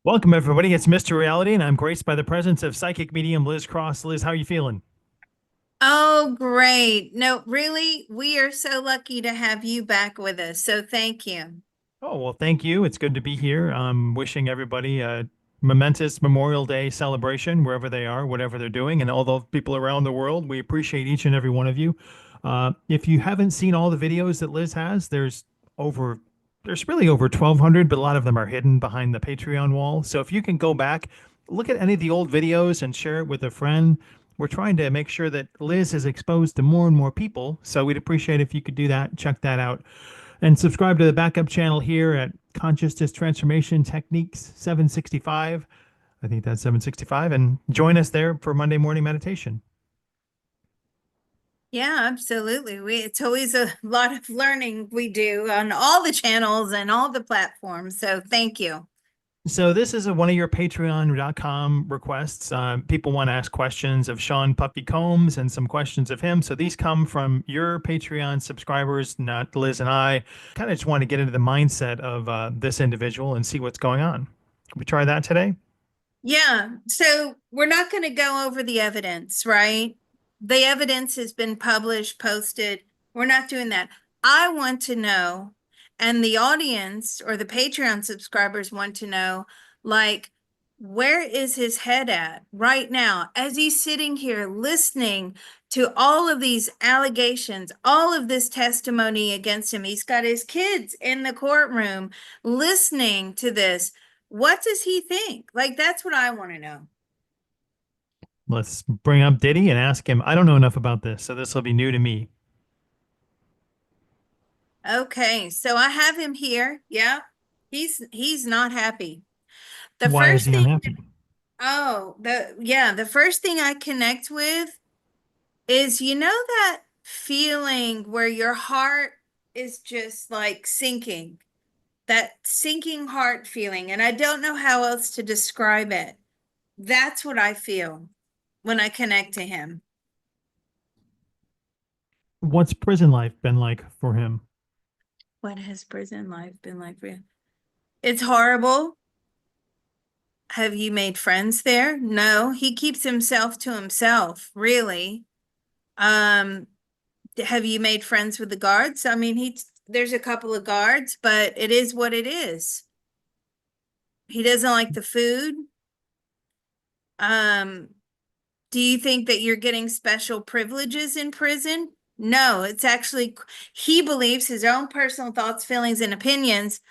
Welcome, everybody. It's Mr. Reality, and I'm graced by the presence of psychic medium Liz Cross. Liz, how are you feeling? Oh, great. No, really, we are so lucky to have you back with us. So thank you. Oh, well, thank you. It's good to be here. I'm wishing everybody a momentous Memorial Day celebration wherever they are, whatever they're doing, and all the people around the world. We appreciate each and every one of you. If you haven't seen all the videos that Liz has, over, there's really over 1,200, but a lot of them are hidden behind the Patreon wall. So if you can go back, look at any of the old videos and share it with a friend. We're trying to make sure that Liz is exposed to more and more people. So we'd appreciate if you could do that. Check that out. And subscribe to the backup channel here at Consciousness Transformation Techniques 765. I think that's 765. And join us there for Monday morning meditation. Yeah, absolutely. It's always a lot of learning we do on all the channels and all the platforms. So thank you. So this is one of your patreon.com requests. People want to ask questions of Sean Puffy Combs and some questions of him. So these come from your Patreon subscribers, not Liz and I. Kind of just want to get into the mindset of this individual and see what's going on. Can we try that today? Yeah. So we're not going to go over the evidence, right? The evidence has been published, posted. We're not doing that. I want to know, and the audience or the Patreon subscribers want to know, like, where is his head at right now as he's sitting here listening to all of these allegations, all of this testimony against him? He's got his kids in the courtroom listening to this. What does he think? Like, that's what I want to know. Let's bring up Diddy and ask him. I don't know enough about this, so this will be new to me. Okay, so I have him here. Yeah. He's not happy. The Why is first he thing, unhappy? the first thing I connect with is that feeling where your heart is just like sinking, that sinking heart feeling. And I don't know how else to describe it. That's what I feel when I connect to him. What's prison life been like for him? What has prison life been like for you? It's horrible. Have you made friends there? No, he keeps himself to himself, really. Um, have you made friends with the guards? I mean, there's a couple of guards, but it is what it is. He doesn't like the food. Um, do you think that you're getting special privileges in prison? No, it's actually he believes his own personal thoughts, feelings, and opinions.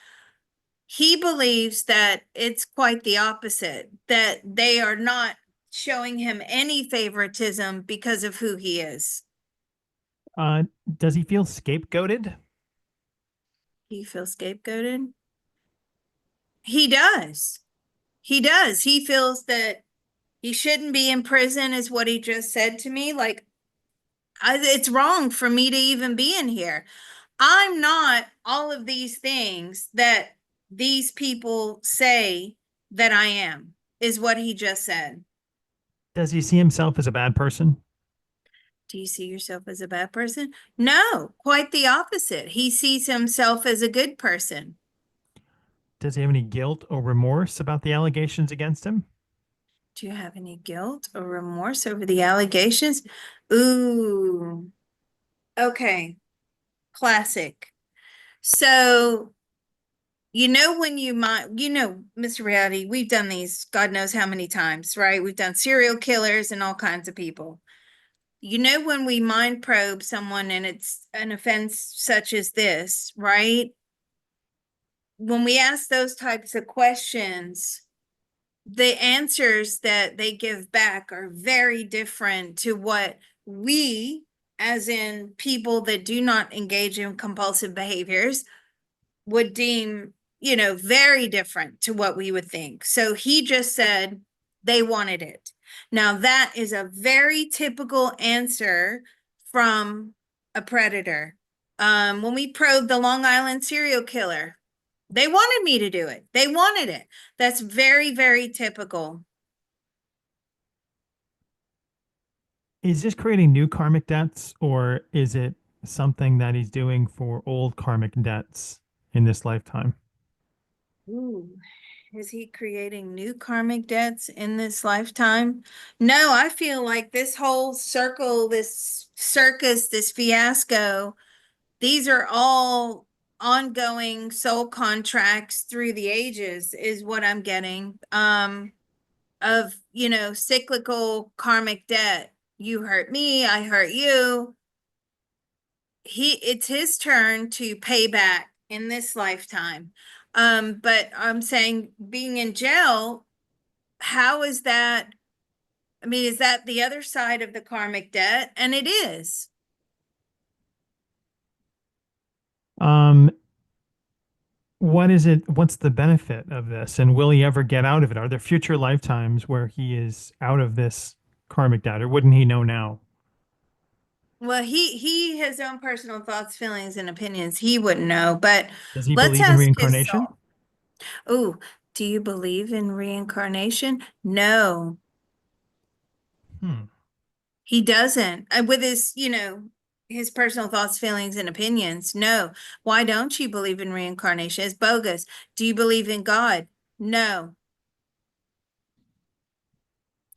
He believes that it's quite the opposite, that they are not showing him any favoritism because of who he is. Uh, does he feel scapegoated? He feels scapegoated. He does. He does. He feels that he shouldn't be in prison, is what he just said to me. Like, it's wrong for me to even be in here. I'm not all of these things that these people say that I am, is what he just said. Does he see himself as a bad person? Do you see yourself as a bad person? No, quite the opposite. He sees himself as a good person. Does he have any guilt or remorse about the allegations against him? Do you have any guilt or remorse over the allegations? Ooh, okay. Classic. So, when you might, Mr. Reality, we've done these God knows how many times, right? We've done serial killers and all kinds of people. When we mind probe someone and it's an offense such as this, right? When we ask those types of questions, the answers that they give back are very different to what we, as in people that do not engage in compulsive behaviors, would deem, very different to what we would think. So he just said they wanted it. Now, that is a very typical answer from a predator. When we probed the Long Island serial killer, they wanted me to do it. They wanted it. That's very, very typical. Is this creating new karmic debts, or is it something that he's doing for old karmic debts in this lifetime? Ooh. Is he creating new karmic debts in this lifetime? No, I feel like this whole circle, this circus, this fiasco, these are all ongoing soul contracts through the ages, is what I'm getting. Of, cyclical karmic debt. You hurt me, I hurt you. It's his turn to pay back in this lifetime. But I'm saying being in jail, how is that? I mean, is that the other side of the karmic debt? And it is. Um, what is it? What's the benefit of this? And will he ever get out of it? Are there future lifetimes where he is out of this karmic debt, or wouldn't he know now? Well, he his own personal thoughts, feelings, and opinions. He wouldn't know, but Does he let's believe in ask his reincarnation? soul. Oh, do you believe in reincarnation? No, Hmm. he doesn't. With his, his personal thoughts, feelings, and opinions. No. Why don't you believe in reincarnation? It's bogus. Do you believe in God? No.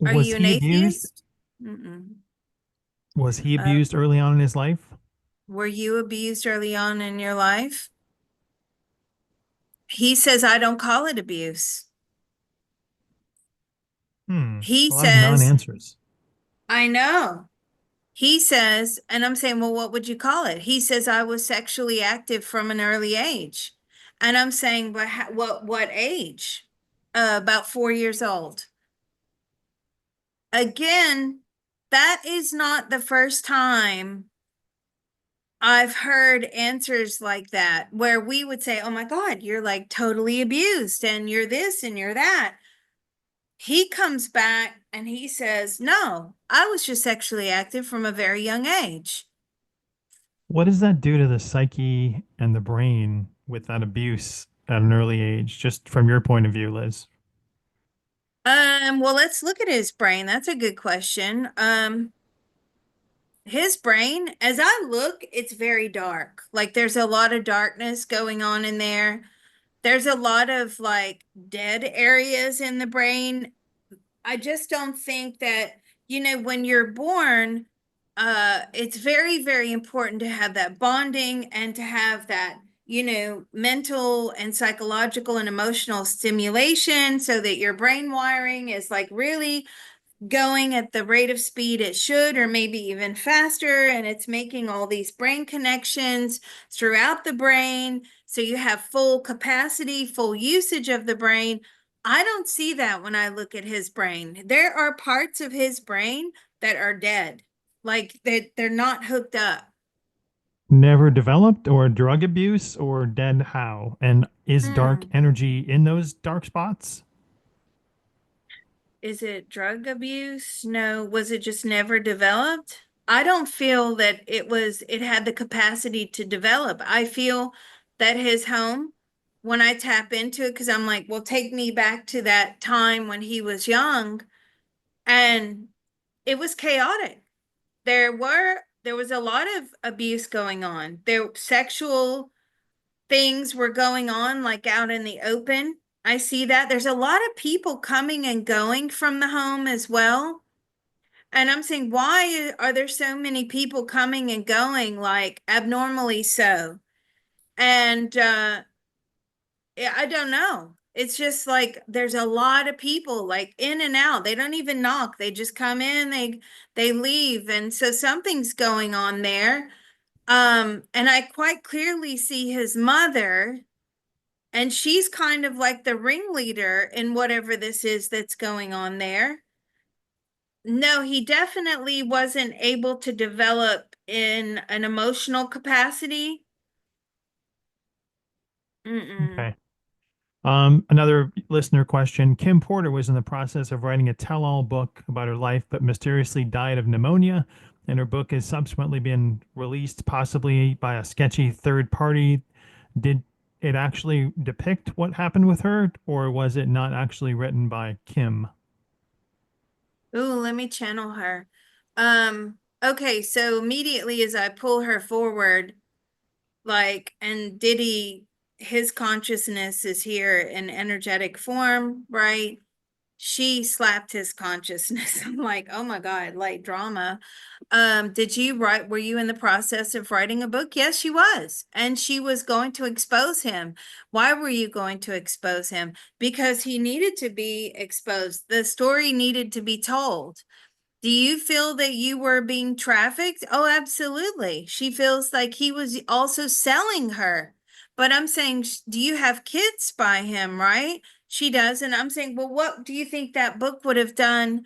Are Was you an he abused? atheist? Mm-mm. Was he Uh, abused early on in his life? were you abused early on in your life? He says, I don't call it abuse. Hmm. He A lot of says, non-answers. I know. He says, and I'm saying, well, what would you call it? He says, I was sexually active from an early age. And I'm saying, but what age? About 4 years old. Again, that is not the first time I've heard answers like that, where we would say, oh my God, you're like totally abused and you're this and you're that. He comes back and he says, no, I was just sexually active from a very young age. What does that do to the psyche and the brain with that abuse at an early age, just from your point of view, Liz? Well, let's look at his brain. That's a good question. His brain, as I look, it's very dark. Like there's a lot of darkness going on in there. There's a lot of like dead areas in the brain. I just don't think that, when you're born, it's very, very important to have that bonding and to have that, mental and psychological and emotional stimulation so that your brain wiring is like really going at the rate of speed it should, or maybe even faster. And it's making all these brain connections throughout the brain. So you have full capacity, full usage of the brain. I don't see that when I look at his brain. There are parts of his brain that are dead, like they're not hooked up. Never developed, or drug abuse, or dead how? And is dark Hmm. energy in those dark spots? Is it drug abuse? No. Was it just never developed? I don't feel that it had the capacity to develop. I feel that his home, when I tap into it, because I'm like, well, take me back to that time when he was young, and it was chaotic. There was a lot of abuse going on. There sexual things were going on like out in the open. I see that. There's a lot of people coming and going from the home as well. And I'm saying, why are there so many people coming and going like abnormally so? And yeah, I don't know. It's just like there's a lot of people like in and out. They don't even knock. They just come in, they leave. And so something's going on there. And I quite clearly see his mother, and she's kind of like the ringleader in whatever this is that's going on there. No, he definitely wasn't able to develop in an emotional capacity. Mm-mm. Okay. Another listener question. Kim Porter was in the process of writing a tell-all book about her life, but mysteriously died of pneumonia, and her book has subsequently been released, possibly by a sketchy third party. Did it actually depict what happened with her, or was it not actually written by Kim? Ooh, let me channel her. Okay, so immediately as I pull her forward, like, and Diddy his consciousness is here in energetic form, right? She slapped his consciousness. I'm like, oh my God, like drama. Did you write, were you in the process of writing a book? Yes, she was. And she was going to expose him. Why were you going to expose him? Because he needed to be exposed. The story needed to be told. Do you feel that you were being trafficked? Oh, absolutely. She feels like he was also selling her. But I'm saying, do you have kids by him, right? She does. And I'm saying, well, what do you think that book would have done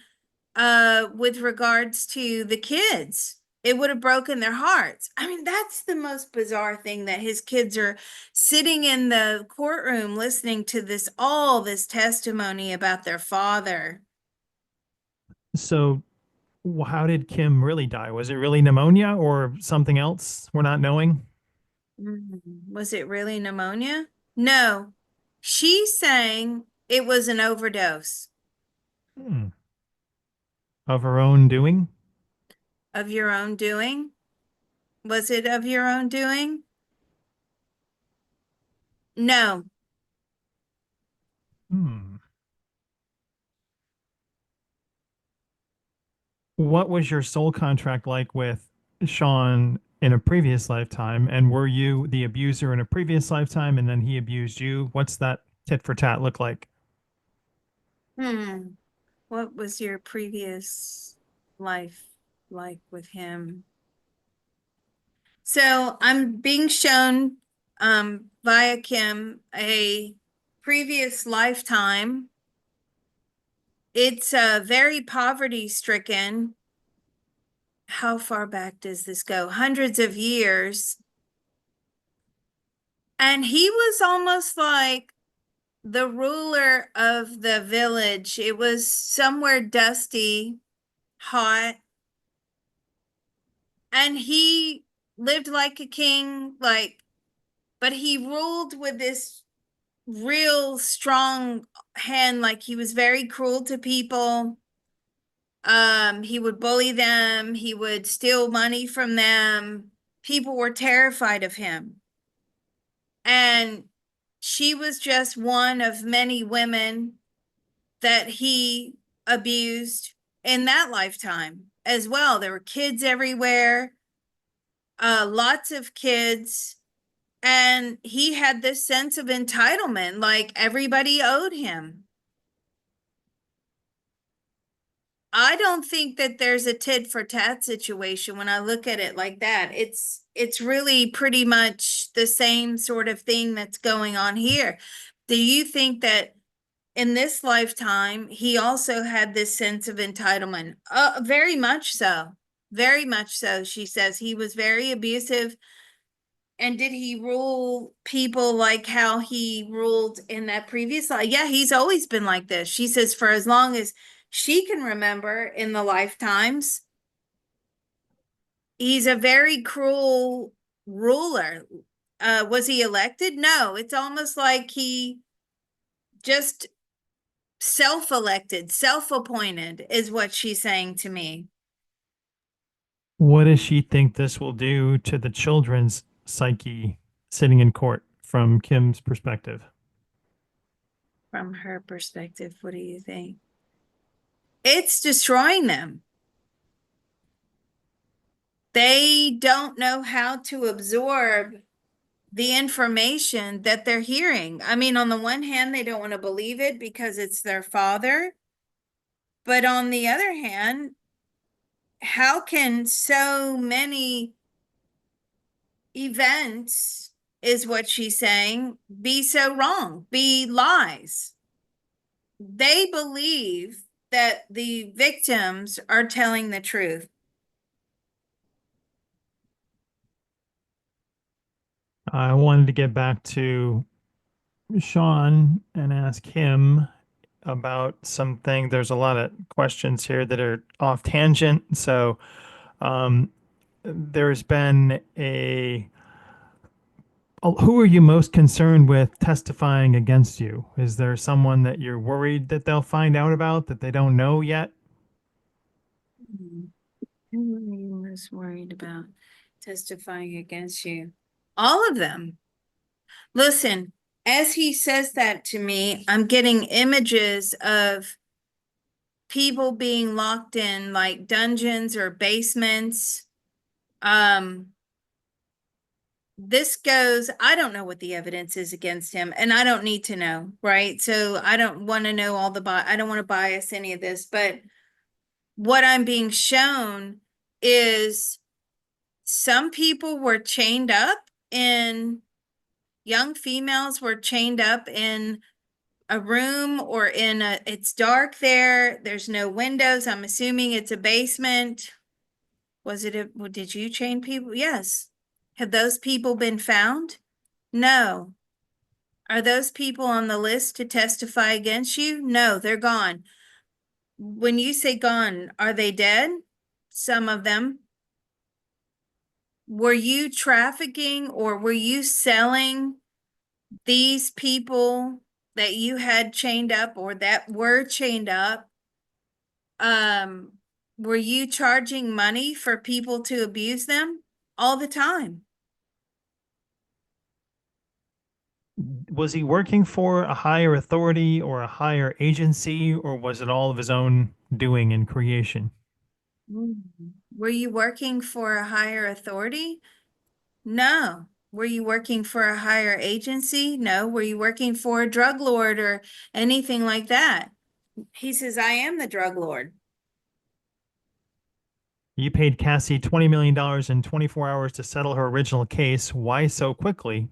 with regards to the kids? It would have broken their hearts. I mean, that's the most bizarre thing, that his kids are sitting in the courtroom listening to all this testimony about their father. So, how did Kim really die? Was it really pneumonia or something else we're not knowing? Was it really pneumonia? No. She's saying it was an overdose Hmm. Of her own doing? of your own doing. Was it of your own doing? No. Hmm. What was your soul contract like with Sean in a previous lifetime? And were you the abuser in a previous lifetime and then he abused you? What's that tit for tat look like? Hmm. What was your previous life like with him? So I'm being shown via Kim a previous lifetime. It's very poverty stricken. How far back does this go? Hundreds of years. And he was almost like the ruler of the village. It was somewhere dusty, hot, and he lived like a king, like, but he ruled with this real strong hand, like he was very cruel to people. He would bully them, he would steal money from them. People were terrified of him. And she was just one of many women that he abused in that lifetime as well. There were kids everywhere, lots of kids. And he had this sense of entitlement, like everybody owed him. I don't think that there's a tit for tat situation when I look at it like that. It's really pretty much the same sort of thing that's going on here. Do you think that in this lifetime he also had this sense of entitlement? Very much so. Very much so. She says he was very abusive. And did he rule people like how he ruled in that previous life? Yeah, he's always been like this. She says for as long as she can remember in the lifetimes, he's a very cruel ruler. Was he elected? No, it's almost like he just self-elected, self-appointed, is what she's saying to me. What does she think this will do to the children's psyche sitting in court from Kim's perspective? From her perspective, what do you think? It's destroying them. They don't know how to absorb the information that they're hearing. I mean, on the one hand, they don't want to believe it because it's their father. But on the other hand, how can so many events, is what she's saying, be so wrong, be lies? They believe that the victims are telling the truth. I wanted to get back to Sean and ask him about something. There's a lot of questions here that are off tangent. So, um, there's been who are you most concerned with testifying against you? Is there someone that you're worried that they'll find out about that they don't know yet? Who are you most worried about testifying against you? All of them. Listen, as he says that to me, I'm getting images of people being locked in like dungeons or basements. Um, this goes, I don't know what the evidence is against him, and I don't need to know, right? So I don't want to know all the I don't want to bias any of this, but what I'm being shown is some people were chained up in young females were chained up in a room or in a, it's dark there. There's no windows. I'm assuming it's a basement. Was it a, well, did you chain people? Yes. Have those people been found? No. Are those people on the list to testify against you? No, they're gone. When you say gone, are they dead? Some of them. Were you trafficking or were you selling these people that you had chained up or that were chained up? Um, were you charging money for people to abuse them? All the time. Was he working for a higher authority or a higher agency, or was it all of his own doing and creation? Were you working for a higher authority? No. Were you working for a higher agency? No. Were you working for a drug lord or anything like that? He says, I am the drug lord. You paid Cassie $20 million in 24 hours to settle her original case. Why so quickly?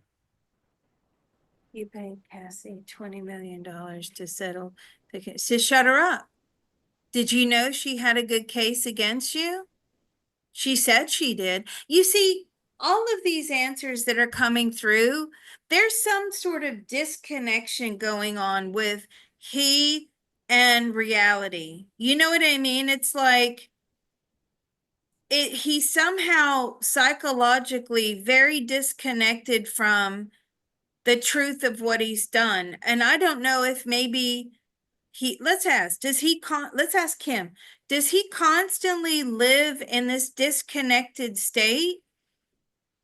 You paid Cassie $20 million to settle the case. To shut her up. Did you know she had a good case against you? She said she did. You see, all of these answers that are coming through, there's some sort of disconnection going on with he and reality. You know what I mean? It's like he's somehow psychologically very disconnected from the truth of what he's done. And I don't know if maybe let's ask, let's ask him, does he constantly live in this disconnected state?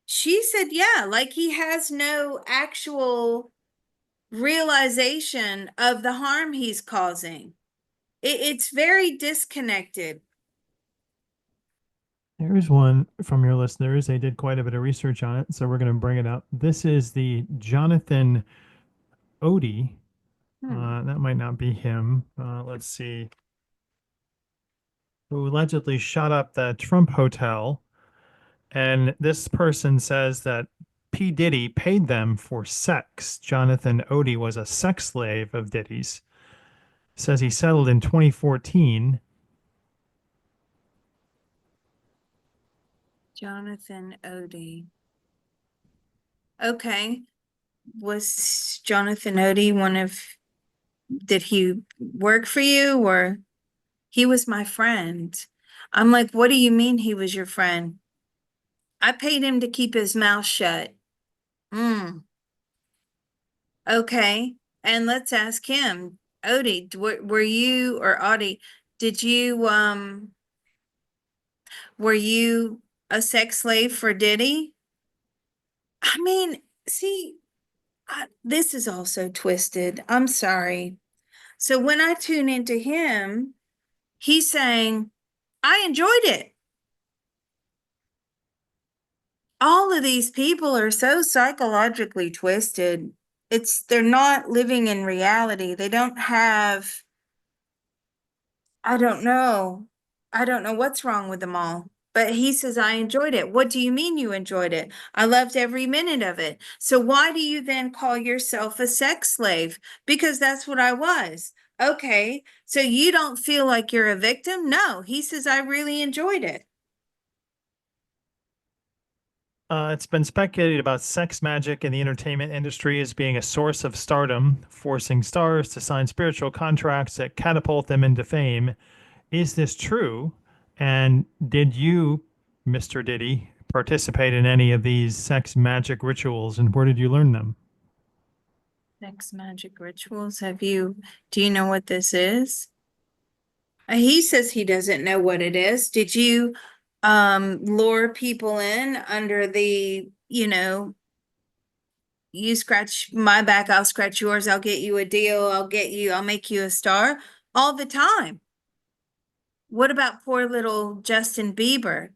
She said, yeah, like he has no actual realization of the harm he's causing. It's very disconnected. There's one from your listeners. They did quite a bit of research on it, so we're going to bring it up. This is the Jonathan Odie. Hmm. That might not be him. Let's see. Who allegedly shot up the Trump hotel. And this person says that P. Diddy paid them for sex. Jonathan Odie was a sex slave of Diddy's. Says he settled in 2014. Jonathan Odie. Okay. Was Jonathan Odie did he work for you or he was my friend? I'm like, what do you mean he was your friend? I paid him to keep his mouth shut. Mm, okay. And let's ask him, Odie, were you or Audie, did you were you a sex slave for Diddy? I mean, see, this is also twisted. I'm sorry. So when I tune into him, he's saying, I enjoyed it. All of these people are so psychologically twisted. They're not living in reality. They don't have, I don't know. I don't know what's wrong with them all. But he says, I enjoyed it. What do you mean you enjoyed it? I loved every minute of it. So why do you then call yourself a sex slave? Because that's what I was. Okay. So you don't feel like you're a victim? No. He says, I really enjoyed it. It's been speculated about sex magic in the entertainment industry as being a source of stardom, forcing stars to sign spiritual contracts that catapult them into fame. Is this true? And did you, Mr. Diddy, participate in any of these sex magic rituals, and where did you learn them? Sex magic rituals. Do you know what this is? He says he doesn't know what it is. Did you lure people in under the, you scratch my back, I'll scratch yours, I'll get you a deal, I'll make you a star all the time. What about poor little Justin Bieber?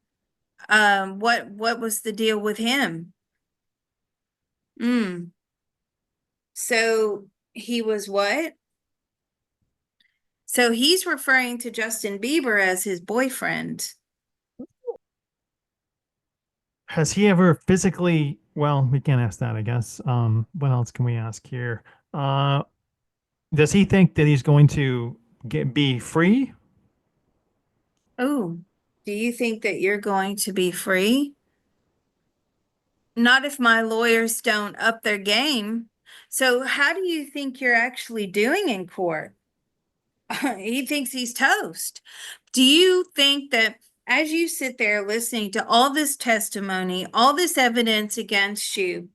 What was the deal with him? Mm. So he was what? So he's referring to Justin Bieber as his boyfriend. Has he ever physically, well, we can't ask that, I guess. What else can we ask here? Uh, does he think that he's going to be free? Oh, do you think that you're going to be free? Not if my lawyers don't up their game. So how do you think you're actually doing in court? He thinks he's toast. Do you think that as you sit there listening to all this testimony, all this evidence against you,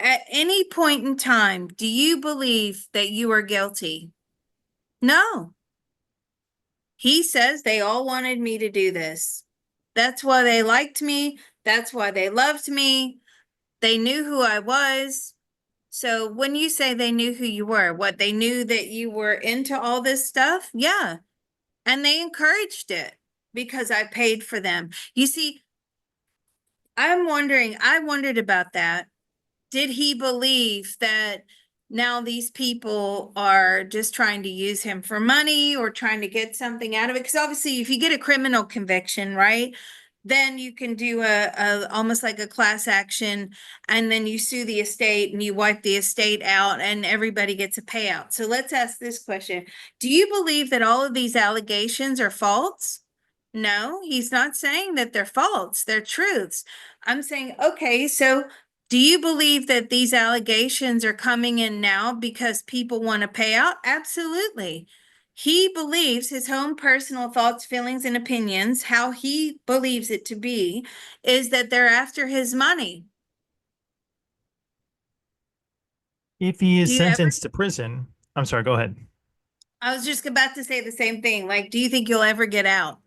at any point in time, do you believe that you are guilty? No. He says they all wanted me to do this. That's why they liked me. That's why they loved me. They knew who I was. So when you say they knew who you were, what they knew that you were into all this stuff? Yeah. And they encouraged it because I paid for them. You see, I wondered about that. Did he believe that now these people are just trying to use him for money or trying to get something out of it? Because obviously, if you get a criminal conviction, right, then you can do a almost like a class action, and then you sue the estate and you wipe the estate out, and everybody gets a payout. So let's ask this question: do you believe that all of these allegations are false? No, he's not saying that they're false, they're truths. I'm saying, okay, so do you believe that these allegations are coming in now because people want to pay out? Absolutely. He believes his own personal thoughts, feelings, and opinions, how he believes it to be, is that they're after his money. If he Do is you ever? sentenced to prison, I'm sorry, go ahead. I was just about to say the same thing. Like, do you think you'll ever get out?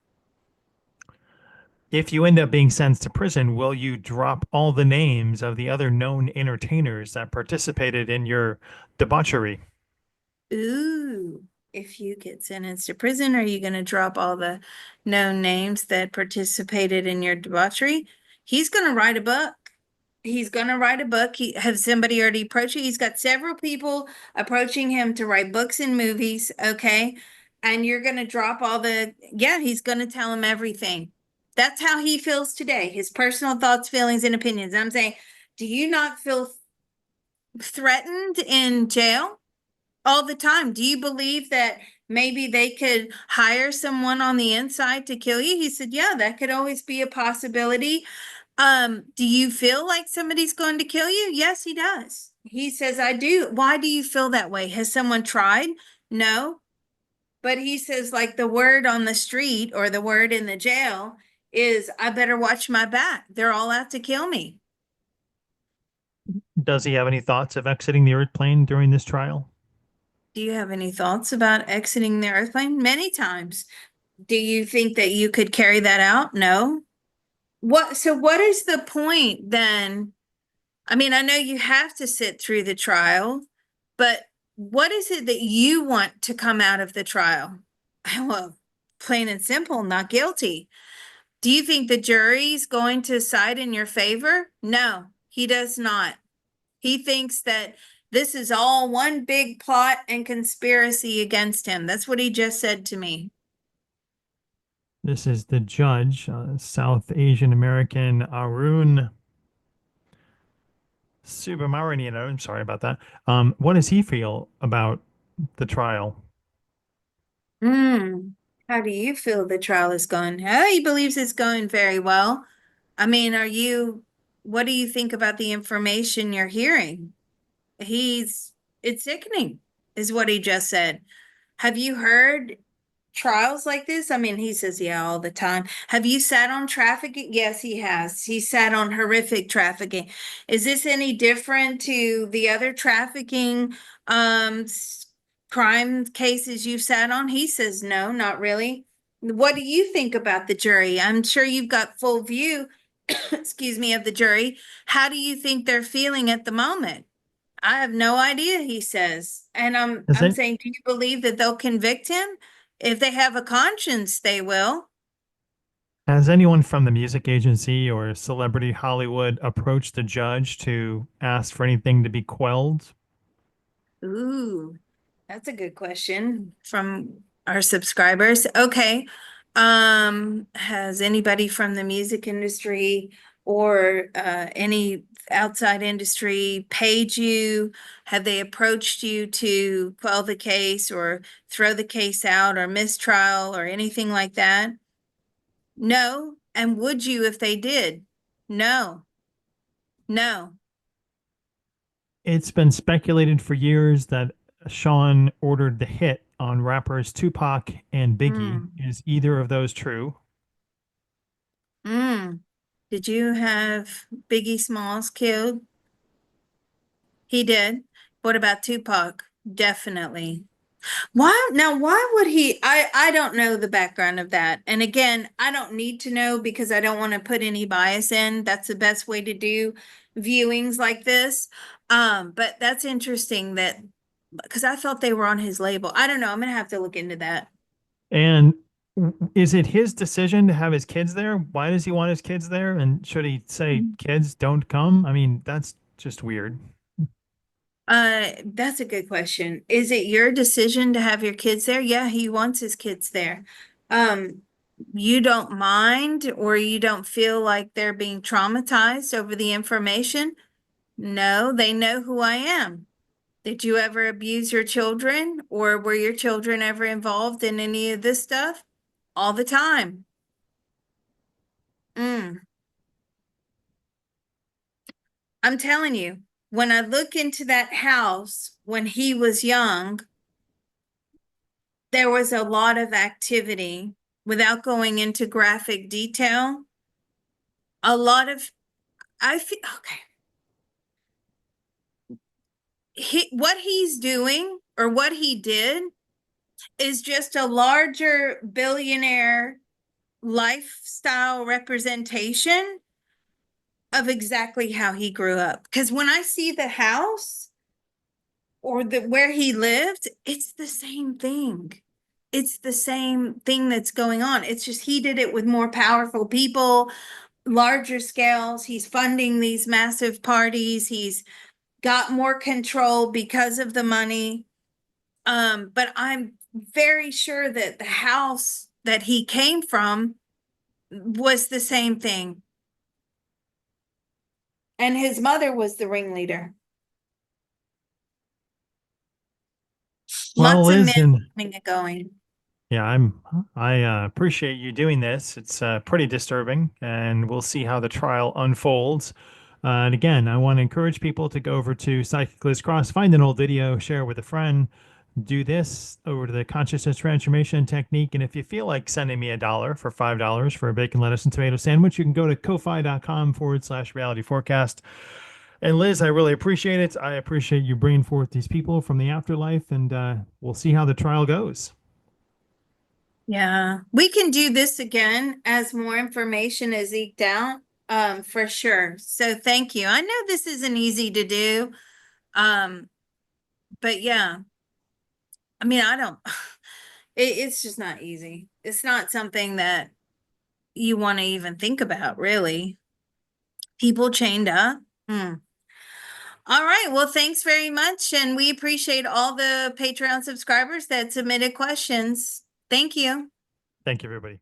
If you end up being sentenced to prison, will you drop all the names of the other known entertainers that participated in your debauchery? Ooh, if you get sentenced to prison, are you going to drop all the known names that participated in your debauchery? He's going to write a book. He's going to write a book. Has somebody already approached you? He's got several people approaching him to write books and movies. Okay. And you're going to drop all yeah, he's going to tell him everything. That's how he feels today, his personal thoughts, feelings, and opinions. I'm saying, do you not feel threatened in jail? All the time. Do you believe that maybe they could hire someone on the inside to kill you? He said, yeah, that could always be a possibility. Do you feel like somebody's going to kill you? Yes, he does. He says, I do. Why do you feel that way? Has someone tried? No. But he says, like the word on the street or the word in the jail is, I better watch my back. They're all out to kill me. Does he have any thoughts of exiting the airplane during this trial? Do you have any thoughts about exiting the airplane? Many times. Do you think that you could carry that out? No. So what is the point then? I mean, I know you have to sit through the trial, but what is it that you want to come out of the trial? Well, plain and simple, not guilty. Do you think the jury's going to side in your favor? No, he does not. He thinks that this is all one big plot and conspiracy against him. That's what he just said to me. This is the judge, South Asian American Arun Subramanian. I'm sorry about that. What does he feel about the trial? Hmm. How do you feel the trial is going? Oh, he believes it's going very well. I mean, what do you think about the information you're hearing? It's sickening, is what he just said. Have you heard trials like this? I mean, he says, yeah, all the time. Have you sat on trafficking? Yes, he has. He sat on horrific trafficking. Is this any different to the other trafficking crime cases you've sat on? He says, no, not really. What do you think about the jury? I'm sure you've got full view. excuse me, of the jury. How do you think they're feeling at the moment? I have no idea, he says. And Is I'm it? saying, do you believe that they'll convict him? If they have a conscience, they will. Has anyone from the music agency or celebrity Hollywood approached the judge to ask for anything to be quelled? Ooh, that's a good question from our subscribers. Okay. Has anybody from the music industry or any outside industry paid you? Have they approached you to quell the case or throw the case out or mistrial or anything like that? No. And would you if they did? No. No. It's been speculated for years that Sean ordered the hit on rappers Tupac and Biggie. Mm. Is either of those true? Mm. Did you have Biggie Smalls killed? He did. What about Tupac? Definitely. Why now, why would he? I don't know the background of that. And again, I don't need to know because I don't want to put any bias in. That's the best way to do viewings like this. But that's interesting that because I thought they were on his label. I don't know. I'm gonna have to look into that. And is it his decision to have his kids there? Why does he want his kids there? And should he say, kids, don't come? I mean, that's just weird. That's a good question. Is it your decision to have your kids there? Yeah, he wants his kids there. Um, you don't mind or you don't feel like they're being traumatized over the information? No, they know who I am. Did you ever abuse your children or were your children ever involved in any of this stuff? All the time. Mm. I'm telling you, when I look into that house when he was young, there was a lot of activity without going into graphic detail. A lot of, I feel, okay. What he's doing or what he did is just a larger billionaire lifestyle representation of exactly how he grew up. Because when I see the house or the where he lived, it's the same thing. It's the same thing that's going on. It's just he did it with more powerful people, larger scales. He's funding these massive parties. He's got more control because of the money. But I'm very sure that the house that he came from was the same thing. And his mother was the ringleader. Well, Lots of men Liz, and coming and going. yeah, I appreciate you doing this. It's pretty disturbing, and we'll see how the trial unfolds. And again, I want to encourage people to go over to Psychic Liz Cross, find an old video, share with a friend, do this over to the consciousness transformation technique. And if you feel like sending me $1 for $5 for a bacon, lettuce, and tomato sandwich, you can go to ko-fi.com/reality forecast. And Liz, I really appreciate it. I appreciate you bringing forth these people from the afterlife, and we'll see how the trial goes. Yeah, we can do this again as more information is eked out, for sure. So thank you. I know this isn't easy to do, um, but yeah, I mean, I don't, it's just not easy. It's not something that you want to even think about, really. People chained up. Hmm. All right. Well, thanks very much. And we appreciate all the Patreon subscribers that submitted questions. Thank you. Thank you, everybody.